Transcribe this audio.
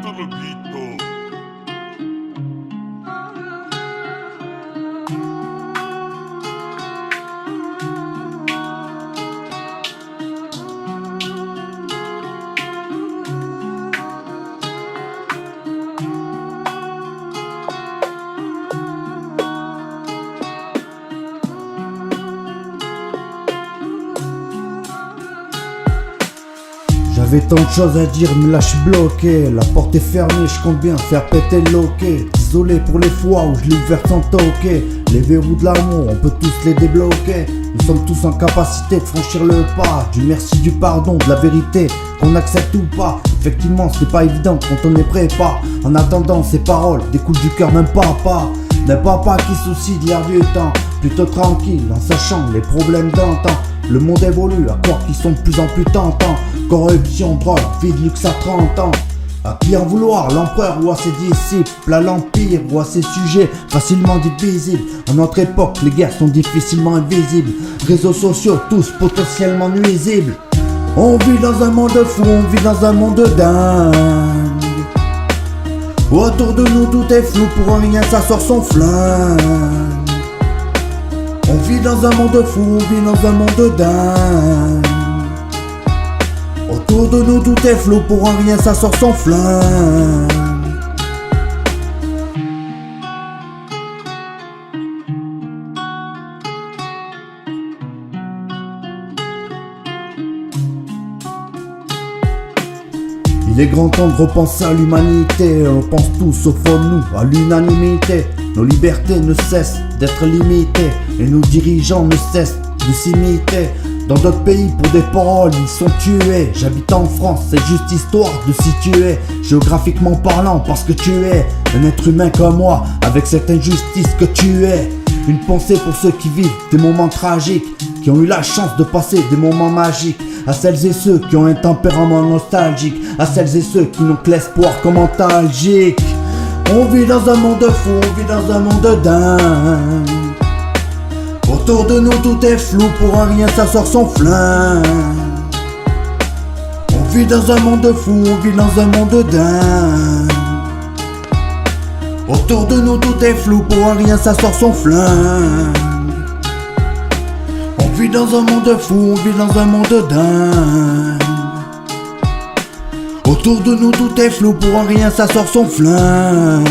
Televito. J'avais tant de choses à dire, mais là je suis bloqué. La porte est fermée, je compte bien faire péter le loquet. Désolé pour les fois où je l'ai ouvert sans toquer. Les verrous de l'amour, on peut tous les débloquer. Nous sommes tous en capacité de franchir le pas. Du merci, du pardon, de la vérité, qu'on accepte ou pas. Effectivement, c'est pas évident quand on est prépa. En attendant, ces paroles découlent du cœur d'un papa. D'un papa qui soucie de l'air du temps, plutôt tranquille en sachant les problèmes d'antan. Le monde évolue à croire qu'ils sont de plus en plus tentants. Corruption, drogue, vie de luxe à 30 ans. À qui en vouloir, l'empereur ou à ses disciples, à l'empire ou à ses sujets facilement divisibles. À notre époque, les guerres sont difficilement invisibles. Réseaux sociaux, tous potentiellement nuisibles. On vit dans un monde fou, on vit dans un monde dingue. Autour de nous tout est flou, pour rien ça sort son flingue. On vit dans un monde fou, on vit dans un monde dingue. Autour de nous tout est flou, pour rien ça sort son flingue. Il est grand temps de repenser à l'humanité. On pense tous au fond de nous, à l'unanimité. Nos libertés ne cessent d'être limitées, et nos dirigeants ne cessent de s'imiter. Dans d'autres pays, pour des paroles, ils sont tués. J'habite en France, c'est juste histoire de situer. Géographiquement parlant, parce que tu es un être humain comme moi, avec cette injustice que tu es. Une pensée pour ceux qui vivent des moments tragiques, qui ont eu la chance de passer des moments magiques. À celles et ceux qui ont un tempérament nostalgique, à celles et ceux qui n'ont que l'espoir comme antalgique. On vit dans un monde fou, on vit dans un monde dingue. Autour de nous tout est flou, pour un rien ça sort son flingue. On vit dans un monde fou, on vit dans un monde dingue. Autour de nous tout est flou, pour un rien ça sort son flingue. On vit dans un monde fou, on vit dans un monde dingue. Autour de nous tout est flou, pour un rien ça sort son flingue.